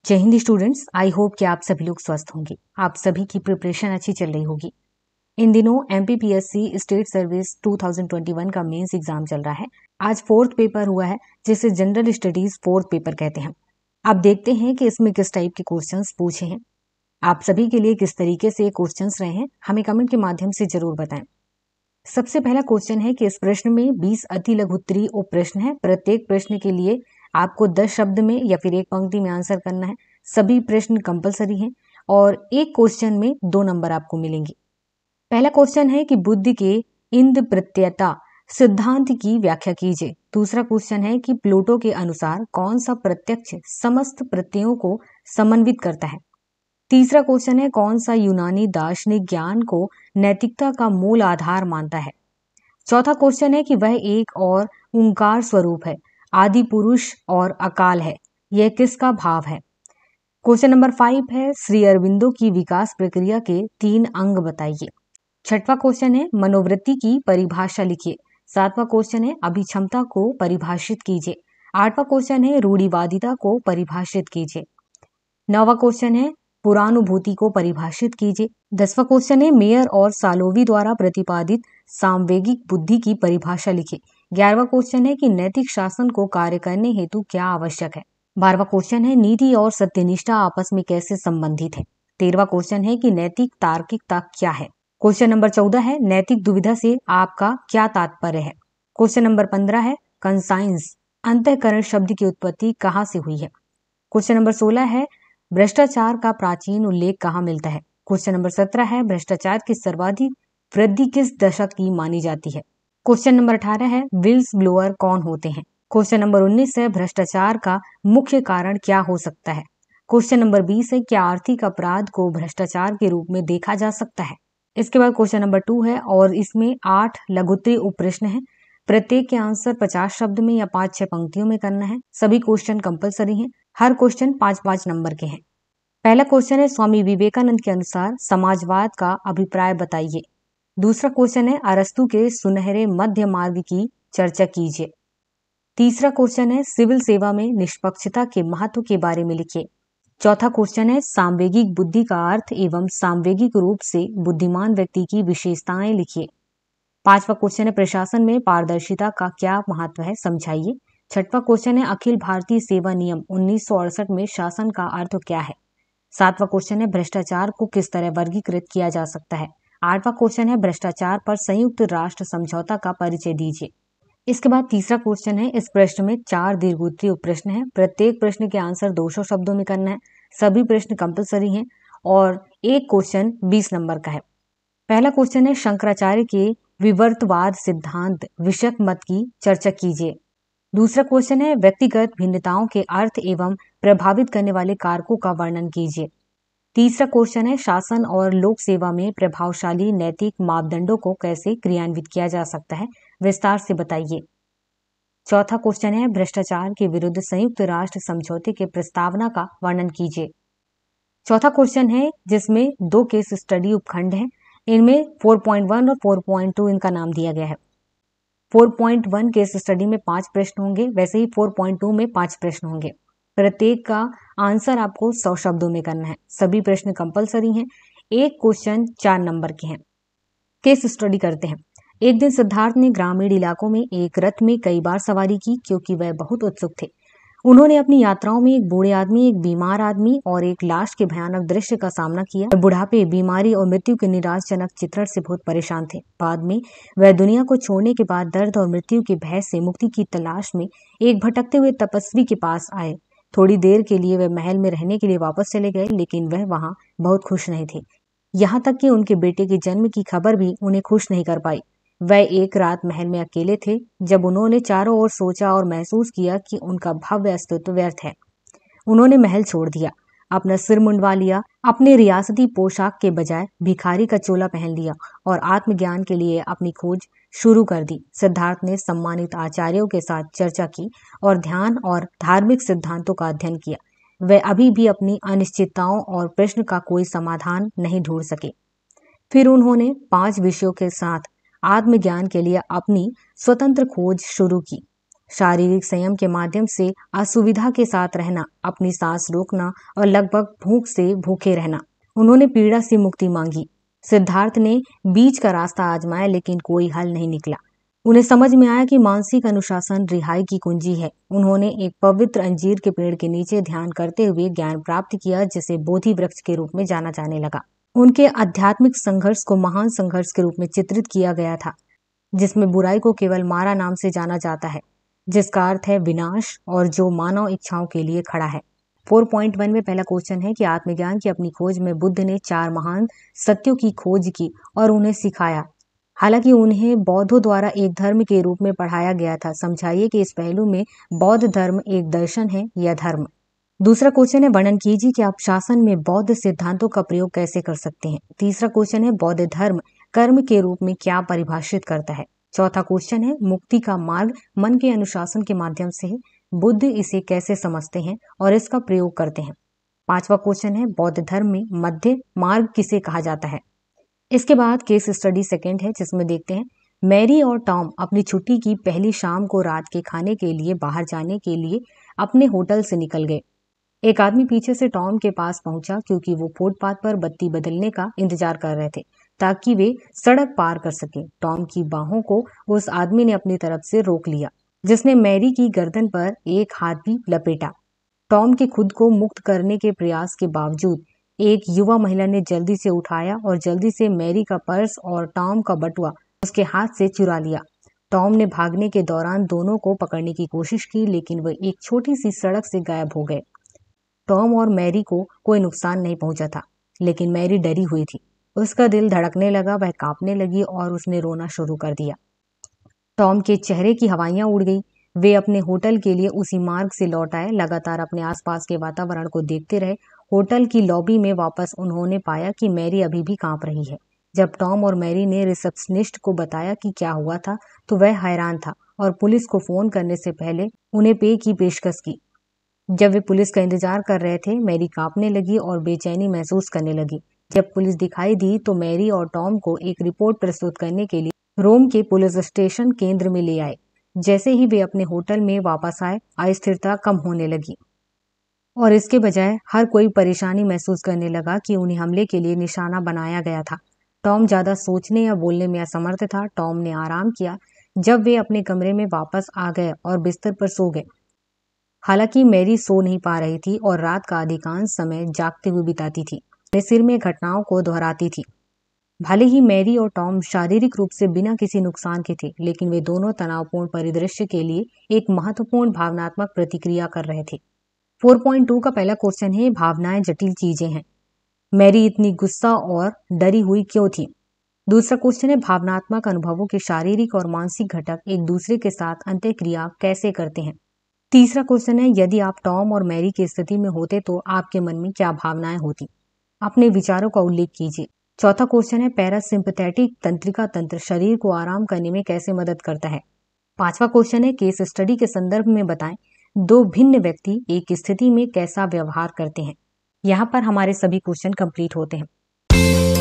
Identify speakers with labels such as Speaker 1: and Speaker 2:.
Speaker 1: जय Hind students, I hope कि आप सभी लोग स्वस्थ होंगे। आप सभी की प्रिपरेशन अच्छी चल रही होगी। इन दिनों एमपीपीएससी स्टेट सर्विस 2021 का मेंस एग्जाम चल रहा है। आज फोर्थ पेपर हुआ है, जिसे जनरल स्टडीज फोर्थ पेपर कहते हैं। आप देखते हैं कि इसमें किस टाइप के क्वेश्चंस पूछे हैं। आप सभी के लिए किस तरीके से क्वेश्चंस रहे हैं, हमें कमेंट के माध्यम से जरूर बताएं। सबसे पहला क्वेश्चन है कि इस प्रश्न में 20 अति लघु उत्तरीय उप प्रश्न है। प्रत्येक प्रश्न के लिए आपको 10 शब्द में या फिर एक पंक्ति में आंसर करना है। सभी प्रश्न कंपलसरी हैं और एक क्वेश्चन में 2 नंबर आपको मिलेंगे। पहला क्वेश्चन है कि बुद्धि के इंद्र प्रत्ययता सिद्धांत की व्याख्या कीजिए। दूसरा क्वेश्चन है कि प्लूटो के अनुसार कौन सा प्रत्यक्ष समस्त प्रत्ययों को समन्वित करता है। तीसरा क्वेश्चन है कौन सा यूनानी दार्शनिक ज्ञान को नैतिकता का मूल आधार मानता है। चौथा क्वेश्चन है कि वह एक और ओंकार स्वरूप है, आदि पुरुष और अकाल है, यह किसका भाव है। क्वेश्चन नंबर 5 है श्री अरविंदो की विकास प्रक्रिया के 3 अंग बताइए। छठवां क्वेश्चन है मनोवृत्ति की परिभाषा लिखिए। सातवां क्वेश्चन है अभिक्षमता को परिभाषित कीजिए। आठवां क्वेश्चन है रूढ़िवादिता को परिभाषित कीजिए। नौवां क्वेश्चन है पुरानुभूति को परिभाषित कीजिए। 10वां क्वेश्चन है मेयर और सालोवी द्वारा प्रतिपादित सामवेगिक बुद्धि की परिभाषा लिखिए। 11वां क्वेश्चन है कि नैतिक शासन को कार्य करने हेतु क्या आवश्यक है। 12वां क्वेश्चन है नीति और सत्यनिष्ठा आपस में कैसे संबंधित है। 13वां क्वेश्चन है कि नैतिक तार्किकता क्या है। क्वेश्चन नंबर 14 है नैतिक दुविधा से आपका क्या तात्पर्य है। क्वेश्चन नंबर 15 है कंसाइंस अंतःकरण शब्द की उत्पत्ति कहाँ से हुई है। क्वेश्चन नंबर 16 है भ्रष्टाचार का प्राचीन उल्लेख कहाँ मिलता है। क्वेश्चन नंबर 17 है भ्रष्टाचार की सर्वाधिक वृद्धि किस दशक की मानी जाती है। क्वेश्चन नंबर 18 है विल्स ब्लोअर कौन होते हैं। क्वेश्चन नंबर 19 है भ्रष्टाचार का मुख्य कारण क्या हो सकता है। क्वेश्चन नंबर 20 है क्या आर्थिक अपराध को भ्रष्टाचार के रूप में देखा जा सकता है। इसके बाद क्वेश्चन नंबर 2 है और इसमें 8 लघुत्तरीय उप प्रश्न है। प्रत्येक के आंसर 50 शब्द में या 5-6 पंक्तियों में करना है। सभी क्वेश्चन कंपलसरी हैं। हर क्वेश्चन 5-5 नंबर के हैं। पहला क्वेश्चन है स्वामी विवेकानंद के अनुसार समाजवाद का अभिप्राय बताइए। दूसरा क्वेश्चन है अरस्तु के सुनहरे मध्य मार्ग की चर्चा कीजिए। तीसरा क्वेश्चन है सिविल सेवा में निष्पक्षता के महत्व के बारे में लिखिए। चौथा क्वेश्चन है सामवेगिक बुद्धि का अर्थ एवं सामवेगिक रूप से बुद्धिमान व्यक्ति की विशेषताएं लिखिए। पांचवा क्वेश्चन है प्रशासन में पारदर्शिता का क्या महत्व है, समझाइए। छठवां क्वेश्चन है अखिल भारतीय सेवा नियम 1968 में शासन का अर्थ क्या है। सातवां क्वेश्चन है भ्रष्टाचार को किस तरह वर्गीकृत किया जा सकता है। आठवां क्वेश्चन है भ्रष्टाचार पर संयुक्त राष्ट्र समझौता का परिचय दीजिए। इसके बाद तीसरा क्वेश्चन है इस प्रश्न में 4 दीर्घोत्तरीय उप प्रश्न है। प्रत्येक प्रश्न के आंसर 200 शब्दों में करना है। सभी प्रश्न कंपलसरी हैं और एक क्वेश्चन 20 नंबर का है। पहला क्वेश्चन है शंकराचार्य के विवर्तवाद सिद्धांत विषयक मत की चर्चा कीजिए। दूसरा क्वेश्चन है व्यक्तिगत भिन्नताओं के अर्थ एवं प्रभावित करने वाले कारकों का वर्णन कीजिए। तीसरा क्वेश्चन है शासन और लोक सेवा में प्रभावशाली नैतिक मापदंडों को कैसे क्रियान्वित किया जा सकता है, विस्तार से बताइए। चौथा क्वेश्चन है भ्रष्टाचार के विरुद्ध संयुक्त राष्ट्र समझौते के प्रस्तावना का वर्णन कीजिए। चौथा क्वेश्चन है जिसमें 2 केस स्टडी उपखंड हैं। इनमें 4.1 और 4.2 इनका नाम दिया गया है। 4.1 केस स्टडी में 5 प्रश्न होंगे, वैसे ही 4.2 में 5 प्रश्न होंगे। प्रत्येक का आंसर आपको 100 शब्दों में करना है। सभी प्रश्न कंपलसरी हैं। एक क्वेश्चन 4 नंबर के हैं। केस स्टडी करते हैं। एक दिन सिद्धार्थ ने ग्रामीण इलाकों में एक रथ में कई बार सवारी की क्योंकि वह बहुत उत्सुक थे। उन्होंने अपनी यात्राओं में एक बूढ़े आदमी, एक बीमार आदमी और एक लाश के भयानक दृश्य का सामना किया। बुढ़ापे, बीमारी और मृत्यु के निराशजनक चित्रण से बहुत परेशान थे। बाद में वह दुनिया को छोड़ने के बाद दर्द और मृत्यु के भय से मुक्ति की तलाश में एक भटकते हुए तपस्वी के पास आए। थोड़ी देर के लिए वह महल में रहने के लिए वापस चले गए, लेकिन वह वहां बहुत खुश नहीं थे। यहाँ तक कि उनके बेटे के जन्म की खबर भी उन्हें खुश नहीं कर पाई। वह एक रात महल में अकेले थे जब उन्होंने चारों ओर सोचा और महसूस किया कि उनका भव्य अस्तित्व व्यर्थ है। उन्होंने महल छोड़ दिया, अपना सिर मुंडवा लिया, अपने रियासती पोशाक के बजाय भिखारी का चोला पहन लिया और आत्मज्ञान के लिए अपनी खोज शुरू कर दी। सिद्धार्थ ने सम्मानित आचार्यों के साथ चर्चा की और ध्यान और धार्मिक सिद्धांतों का अध्ययन किया। वे अभी भी अपनी अनिश्चितताओं और प्रश्न का कोई समाधान नहीं ढूंढ सके। फिर उन्होंने 5 विषयों के साथ आत्मज्ञान के लिए अपनी स्वतंत्र खोज शुरू की। शारीरिक संयम के माध्यम से असुविधा के साथ रहना, अपनी सांस रोकना और लगभग भूख से भूखे रहना। उन्होंने पीड़ा से मुक्ति मांगी। सिद्धार्थ ने बीच का रास्ता आजमाया लेकिन कोई हल नहीं निकला। उन्हें समझ में आया कि मानसिक अनुशासन रिहाई की कुंजी है। उन्होंने एक पवित्र अंजीर के पेड़ के नीचे ध्यान करते हुए ज्ञान प्राप्त किया, जिसे बोधि वृक्ष के रूप में जाना जाने लगा। उनके आध्यात्मिक संघर्ष को महान संघर्ष के रूप में चित्रित किया गया था, जिसमें बुराई को केवल मारा नाम से जाना जाता है, जिसका अर्थ है विनाश, और जो मानव इच्छाओं के लिए खड़ा है। 4.1 में पहला क्वेश्चन है कि आत्मज्ञान की अपनी खोज में बुद्ध ने 4 महान सत्यों की खोज की और उन्हें सिखाया। हालांकि उन्हें बौद्धों द्वारा एक धर्म के रूप में पढ़ाया गया था। समझाइए कि इस पहलू में बौद्ध धर्म एक दर्शन है या धर्म। दूसरा क्वेश्चन है वर्णन कीजिए कि आप शासन में बौद्ध सिद्धांतों का प्रयोग कैसे कर सकते हैं। तीसरा क्वेश्चन है बौद्ध धर्म कर्म के रूप में क्या परिभाषित करता है। चौथा क्वेश्चन है मुक्ति का मार्ग मन के अनुशासन के माध्यम से है, बुद्ध इसे कैसे समझते हैं और इसका प्रयोग करते हैं। पांचवा क्वेश्चन है बौद्ध धर्म में मध्य मार्ग किसे कहा जाता है। इसके बाद केस स्टडी सेकंड है, जिसमें देखते हैं मैरी और टॉम अपनी छुट्टी की पहली शाम को रात के खाने के लिए बाहर जाने के लिए अपने होटल से निकल गए। एक आदमी पीछे से टॉम के पास पहुंचा क्योंकि वो फुटपाथ पर बत्ती बदलने का इंतजार कर रहे थे ताकि वे सड़क पार कर सके। टॉम की बाहों को उस आदमी ने अपनी तरफ से रोक लिया, जिसने मैरी की गर्दन पर एक हाथ भी लपेटा। टॉम के खुद को मुक्त करने के प्रयास के बावजूद एक युवा महिला ने जल्दी से उठाया और जल्दी से मैरी का पर्स और टॉम का बटुआ उसके हाथ से चुरा लिया। टॉम ने भागने के दौरान दोनों को पकड़ने की कोशिश की, लेकिन वे एक छोटी सी सड़क से गायब हो गए। टॉम और मैरी को कोई नुकसान नहीं पहुंचा था, लेकिन मैरी डरी हुई थी। उसका दिल धड़कने लगा, वह कांपने लगी और उसने रोना शुरू कर दिया। टॉम के चेहरे की हवाइयां उड़ गई। वे अपने होटल के लिए उसी मार्ग से लौट आए, लगातार अपने आसपास के वातावरण को देखते रहे। होटल की लॉबी में वापस उन्होंने पाया कि मैरी अभी भी कांप रही है। जब टॉम और मैरी ने रिसेप्शनिस्ट को बताया कि क्या हुआ था, तो वह हैरान था और पुलिस को फोन करने से पहले उन्हें पे की पेशकश की। जब वे पुलिस का इंतजार कर रहे थे, मैरी कांपने लगी और बेचैनी महसूस करने लगी। जब पुलिस दिखाई दी तो मैरी और टॉम को एक रिपोर्ट प्रस्तुत करने के लिए रोम के पुलिस स्टेशन केंद्र में ले आए। जैसे ही वे अपने होटल में वापस आए, अस्थिरता कम होने लगी और इसके बजाय हर कोई परेशानी महसूस करने लगा कि उन्हें हमले के लिए निशाना बनाया गया था। टॉम ज्यादा सोचने या बोलने में असमर्थ था। टॉम ने आराम किया जब वे अपने कमरे में वापस आ गए और बिस्तर पर सो गए। हालांकि मैरी सो नहीं पा रही थी और रात का अधिकांश समय जागते हुए बिताती थी। वे सिर में घटनाओं को दोहराती थी। भले ही मैरी और टॉम शारीरिक रूप से बिना किसी नुकसान के थे, लेकिन वे दोनों तनावपूर्ण परिदृश्य के लिए एक महत्वपूर्ण भावनात्मक प्रतिक्रिया कर रहे थे। 4.2 का पहला क्वेश्चन है भावनाएं जटिल चीजें हैं। मैरी इतनी गुस्सा और डरी हुई क्यों थी। दूसरा क्वेश्चन है भावनात्मक अनुभवों के शारीरिक और मानसिक घटक एक दूसरे के साथ अंतःक्रिया कैसे करते हैं। तीसरा क्वेश्चन है यदि आप टॉम और मैरी की स्थिति में होते तो आपके मन में क्या भावनाएं होती। अपने विचारों का उल्लेख कीजिए। चौथा क्वेश्चन है पैरासिम्पैथेटिक तंत्रिका तंत्र शरीर को आराम करने में कैसे मदद करता है। पांचवा क्वेश्चन है केस स्टडी के संदर्भ में बताएं दो भिन्न व्यक्ति एक स्थिति में कैसा व्यवहार करते हैं। यहाँ पर हमारे सभी क्वेश्चन कंप्लीट होते हैं।